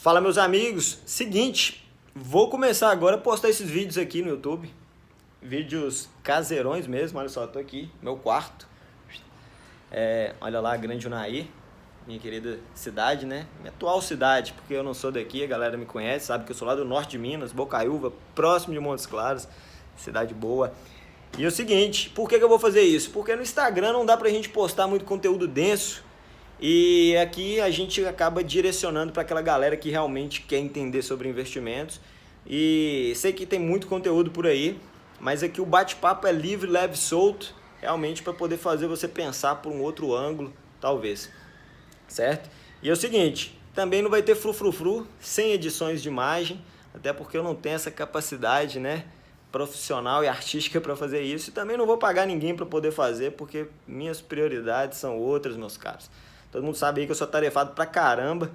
Fala, meus amigos, seguinte, vou começar agora a postar esses vídeos aqui no YouTube, vídeos caseirões mesmo. Olha só, tô aqui, meu quarto, olha lá a Grande Unai, minha querida cidade, né, minha atual cidade, porque eu não sou daqui, a galera me conhece, sabe que eu sou lá do norte de Minas, Bocaiúva, próximo de Montes Claros, cidade boa. E é o seguinte, por que eu vou fazer isso? Porque no Instagram não dá pra gente postar muito conteúdo denso, e aqui a gente acaba direcionando para aquela galera que realmente quer entender sobre investimentos. E sei que tem muito conteúdo por aí, mas aqui o bate-papo é livre, leve e solto, realmente para poder fazer você pensar por um outro ângulo, talvez. Certo? E é o seguinte, também não vai ter frufrufru, sem edições de imagem, até porque eu não tenho essa capacidade, né, profissional e artística para fazer isso. E também não vou pagar ninguém para poder fazer, porque minhas prioridades são outras, meus caros. Todo mundo sabe aí que eu sou tarefado pra caramba,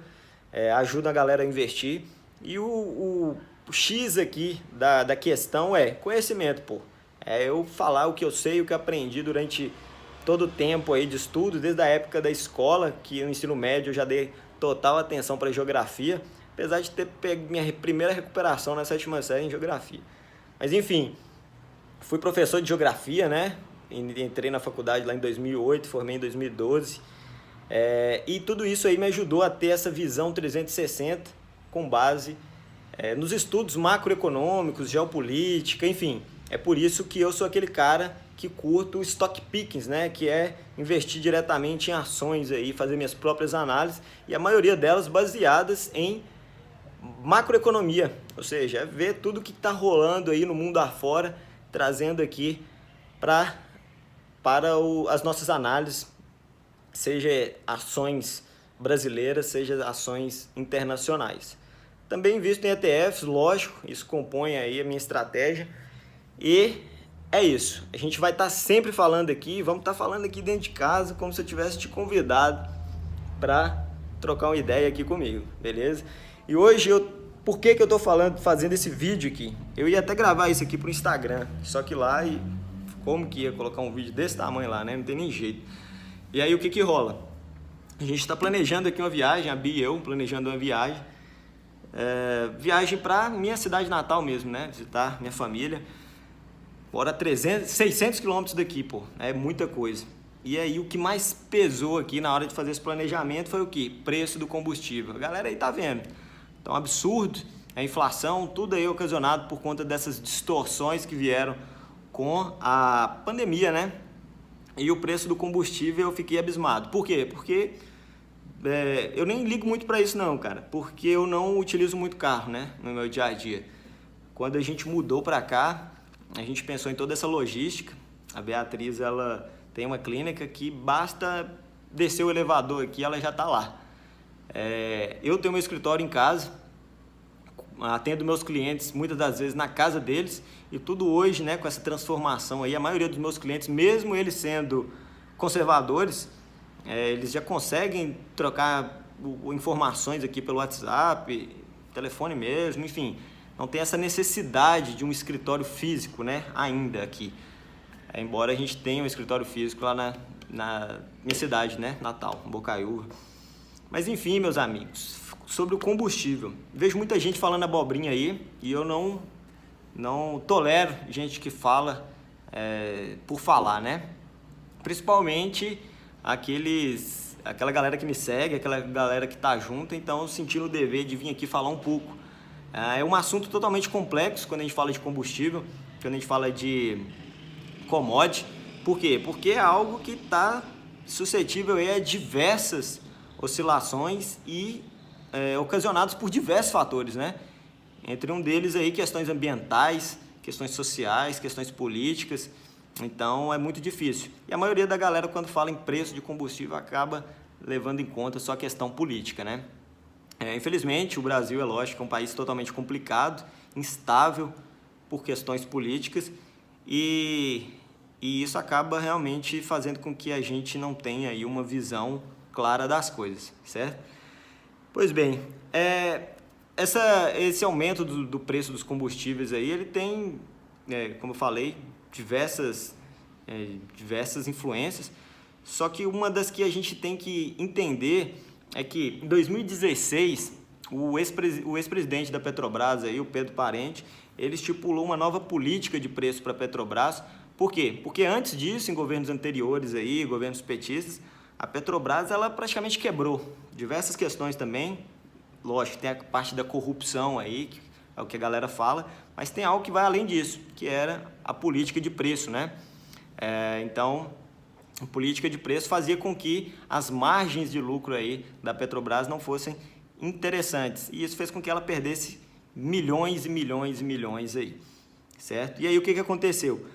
ajudo a galera a investir. E o X aqui da questão é conhecimento, pô. É eu falar o que eu sei, o que aprendi durante todo o tempo aí de estudo, desde a época da escola, que no ensino médio eu já dei total atenção para geografia, apesar de ter pego minha primeira recuperação na 7ª série em geografia. Mas enfim, fui professor de geografia, né? Entrei na faculdade lá em 2008, formei em 2012. E tudo isso aí me ajudou a ter essa visão 360 com base nos estudos macroeconômicos, geopolítica, enfim. É por isso que eu sou aquele cara que curto o stock pickings, né? Que é investir diretamente em ações aí, fazer minhas próprias análises, e a maioria delas baseadas em macroeconomia, ou seja, ver tudo que está rolando aí no mundo afora, trazendo aqui para as nossas análises, seja ações brasileiras, seja ações internacionais. Também invisto em ETFs, lógico, isso compõe aí a minha estratégia. E é isso, a gente vai estar sempre falando aqui, vamos estar falando aqui dentro de casa, como se eu tivesse te convidado para trocar uma ideia aqui comigo, beleza? E hoje, por que eu estou fazendo esse vídeo aqui? Eu ia até gravar isso aqui pro Instagram, só que lá, como que ia colocar um vídeo desse tamanho lá, né? Não tem nem jeito. E aí o que rola? A gente está planejando aqui uma viagem, a Bia e eu planejando uma viagem, viagem para minha cidade natal mesmo, né? Visitar minha família. Mora 600 quilômetros daqui, pô, é muita coisa. E aí o que mais pesou aqui na hora de fazer esse planejamento foi o quê? Preço do combustível. A galera aí tá vendo. Então, absurdo, a inflação, tudo aí ocasionado por conta dessas distorções que vieram com a pandemia, né? E o preço do combustível eu fiquei abismado. Por quê? Porque eu nem ligo muito para isso não, cara. Porque eu não utilizo muito carro, né? No meu dia a dia. Quando a gente mudou para cá, a gente pensou em toda essa logística. A Beatriz, ela tem uma clínica que basta descer o elevador aqui, ela já está lá. Eu tenho meu escritório em casa, atendo meus clientes muitas das vezes na casa deles, e tudo hoje, né, com essa transformação aí, a maioria dos meus clientes, mesmo eles sendo conservadores, eles já conseguem trocar informações aqui pelo WhatsApp, telefone mesmo, enfim, não tem essa necessidade de um escritório físico, né, ainda aqui, embora a gente tenha um escritório físico lá na minha cidade, né, natal, Bocaiúva. Mas enfim, meus amigos, sobre o combustível, vejo muita gente falando abobrinha aí, e eu não tolero gente que fala por falar, né? Principalmente aquela galera que me segue, aquela galera que tá junto, então sentindo o dever de vir aqui falar um pouco. É um assunto totalmente complexo quando a gente fala de combustível, quando a gente fala de commodity. Por quê? Porque é algo que está suscetível a diversas oscilações e ocasionados por diversos fatores, né? Entre um deles aí questões ambientais, questões sociais, questões políticas. Então é muito difícil. E a maioria da galera, quando fala em preço de combustível, acaba levando em conta só a questão política, né? Infelizmente, o Brasil, é lógico, é um país totalmente complicado, instável por questões políticas, e isso acaba realmente fazendo com que a gente não tenha aí uma visão clara das coisas, certo? Pois bem, esse aumento do preço dos combustíveis aí, ele tem, como eu falei, diversas influências, só que uma das que a gente tem que entender é que em 2016 o ex-presidente da Petrobras, aí, o Pedro Parente, ele estipulou uma nova política de preço para a Petrobras. Por quê? Porque antes disso, em governos anteriores, aí, governos petistas, a Petrobras ela praticamente quebrou. Diversas questões também, lógico, tem a parte da corrupção aí, que é o que a galera fala, mas tem algo que vai além disso, que era a política de preço, né? Então, a política de preço fazia com que as margens de lucro aí da Petrobras não fossem interessantes. E isso fez com que ela perdesse milhões e milhões e milhões aí, certo? E aí o que aconteceu?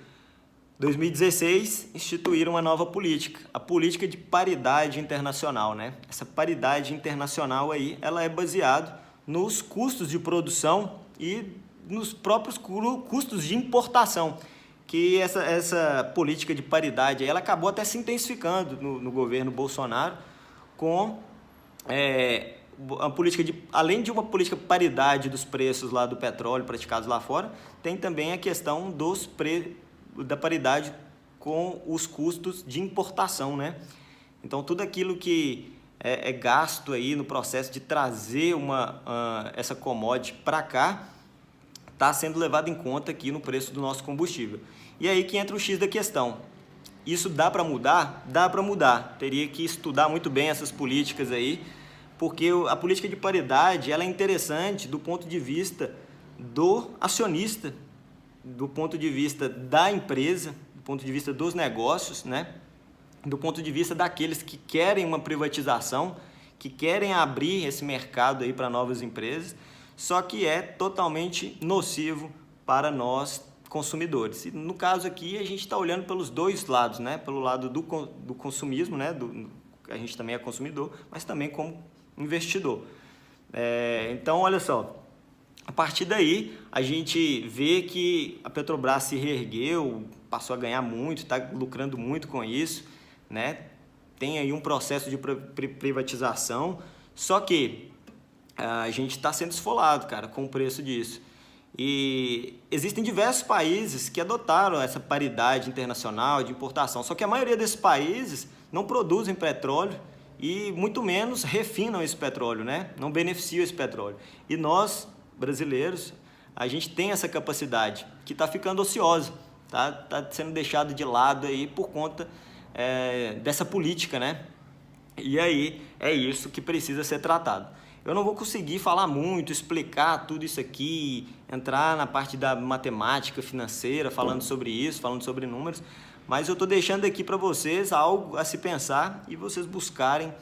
2016 instituíram uma nova política, a política de paridade internacional, né? Essa paridade internacional aí, ela é baseada nos custos de produção e nos próprios custos de importação, que essa política de paridade aí, ela acabou até se intensificando no governo Bolsonaro com a política além de uma política de paridade dos preços lá do petróleo praticados lá fora, tem também a questão da paridade com os custos de importação, né? Então, tudo aquilo que é gasto aí no processo de trazer essa commodity para cá, está sendo levado em conta aqui no preço do nosso combustível. E aí que entra o X da questão. Isso dá para mudar? Dá para mudar. Teria que estudar muito bem essas políticas aí, porque a política de paridade ela é interessante do ponto de vista do acionista, do ponto de vista da empresa, do ponto de vista dos negócios, né? Do ponto de vista daqueles que querem uma privatização, que querem abrir esse mercado aí para novas empresas, só que é totalmente nocivo para nós consumidores. E no caso aqui a gente está olhando pelos dois lados, né? Pelo lado do consumismo, né? A gente também é consumidor, mas também como investidor. Então, olha só, a partir daí a gente vê que a Petrobras se reergueu, passou a ganhar muito, está lucrando muito com isso, né? Tem aí um processo de privatização, só que a gente está sendo esfolado, cara, com o preço disso. E existem diversos países que adotaram essa paridade internacional de importação, só que a maioria desses países não produzem petróleo e muito menos refinam esse petróleo, né? Não beneficiam esse petróleo. E nós, brasileiros, a gente tem essa capacidade que está ficando ociosa, tá sendo deixado de lado aí por conta dessa política, né? E aí é isso que precisa ser tratado. Eu não vou conseguir falar muito, explicar tudo isso aqui, entrar na parte da matemática financeira, falando sobre isso, falando sobre números, mas eu estou deixando aqui para vocês algo a se pensar e vocês buscarem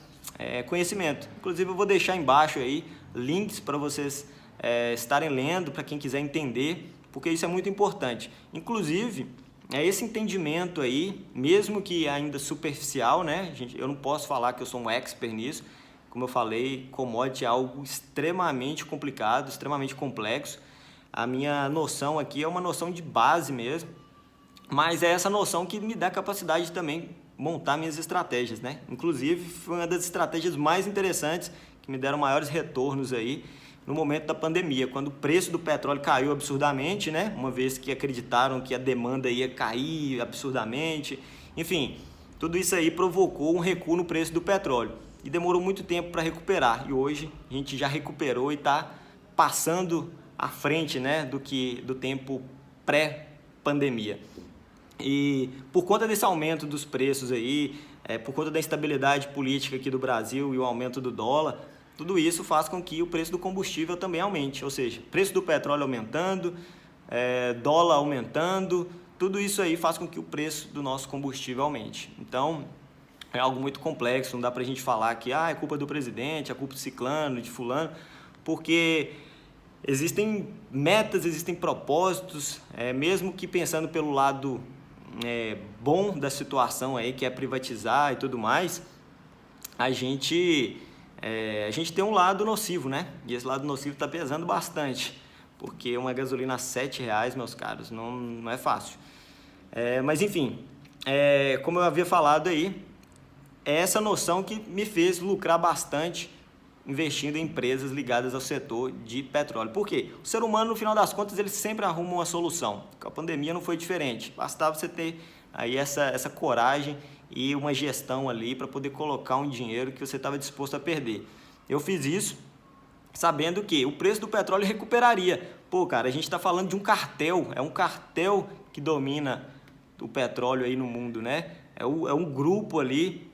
conhecimento. Inclusive eu vou deixar embaixo aí links para vocês estarem lendo, para quem quiser entender, porque isso é muito importante. Inclusive, esse entendimento aí, mesmo que ainda superficial, né? Eu não posso falar que eu sou um expert nisso. Como eu falei, commodity é algo extremamente complicado, extremamente complexo. A minha noção aqui é uma noção de base mesmo, mas é essa noção que me dá capacidade de também montar minhas estratégias, né? Inclusive, foi uma das estratégias mais interessantes que me deram maiores retornos aí no momento da pandemia, quando o preço do petróleo caiu absurdamente, né? Uma vez que acreditaram que a demanda ia cair absurdamente. Enfim, tudo isso aí provocou um recuo no preço do petróleo. E demorou muito tempo para recuperar. E hoje a gente já recuperou e está passando à frente, né, do tempo pré-pandemia. E por conta desse aumento dos preços aí, por conta da instabilidade política aqui do Brasil e o aumento do dólar, tudo isso faz com que o preço do combustível também aumente. Ou seja, preço do petróleo aumentando, dólar aumentando, tudo isso aí faz com que o preço do nosso combustível aumente. Então, é algo muito complexo, não dá pra gente falar que é culpa do presidente, é culpa do ciclano, de fulano, porque existem metas, existem propósitos, mesmo que pensando pelo lado bom da situação aí, que é privatizar e tudo mais, a gente tem um lado nocivo, né? E esse lado nocivo está pesando bastante, porque uma gasolina a R$7, meus caros, não é fácil. Mas enfim, como eu havia falado aí, é essa noção que me fez lucrar bastante investindo em empresas ligadas ao setor de petróleo. Por quê? O ser humano, no final das contas, ele sempre arruma uma solução. Com a pandemia não foi diferente. Bastava você ter aí essa coragem e uma gestão ali para poder colocar um dinheiro que você estava disposto a perder. Eu fiz isso sabendo que o preço do petróleo recuperaria. Pô, cara, a gente está falando de um cartel, é um cartel que domina o petróleo aí no mundo, né? É um grupo ali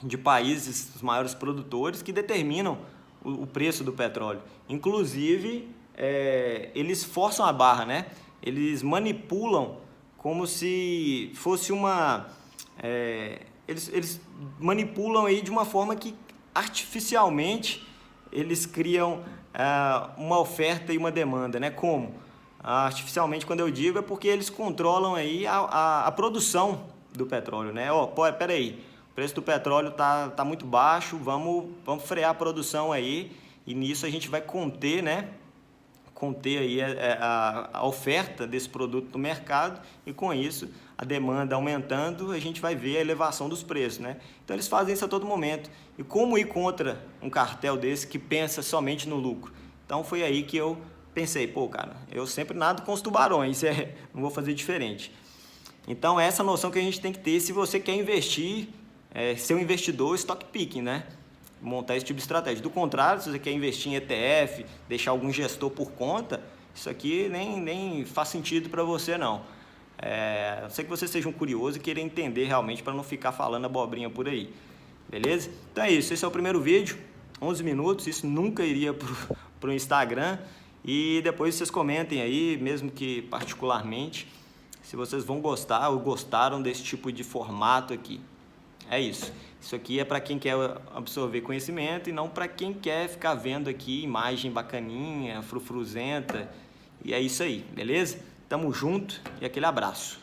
de países, os maiores produtores, que determinam o preço do petróleo. Inclusive, eles forçam a barra, né? Eles manipulam como se fosse uma... eles manipulam aí de uma forma que artificialmente eles criam uma oferta e uma demanda, né? Como? Artificialmente, quando eu digo, é porque eles controlam aí a produção do petróleo, né? Peraí, o preço do petróleo tá muito baixo, vamos frear a produção aí, e nisso a gente vai conter, né? Conter aí a oferta desse produto no mercado, e com isso a demanda aumentando, a gente vai ver a elevação dos preços, né? Então eles fazem isso a todo momento. E como ir contra um cartel desse que pensa somente no lucro? Então foi aí que eu pensei, pô, cara, eu sempre nado com os tubarões, não vou fazer diferente. Então essa noção que a gente tem que ter se você quer investir, ser um investidor stock picking, né? Montar esse tipo de estratégia. Do contrário, se você quer investir em ETF, deixar algum gestor por conta, isso aqui nem faz sentido para você, não. A não ser que você seja um curioso e queira entender realmente, para não ficar falando abobrinha por aí. Beleza? Então é isso, esse é o primeiro vídeo, 11 minutos, isso nunca iria para o Instagram. E depois vocês comentem aí, mesmo que particularmente, se vocês vão gostar ou gostaram desse tipo de formato aqui. É isso. Isso aqui é para quem quer absorver conhecimento e não para quem quer ficar vendo aqui imagem bacaninha, frufruzenta. E é isso aí, beleza? Tamo junto e aquele abraço.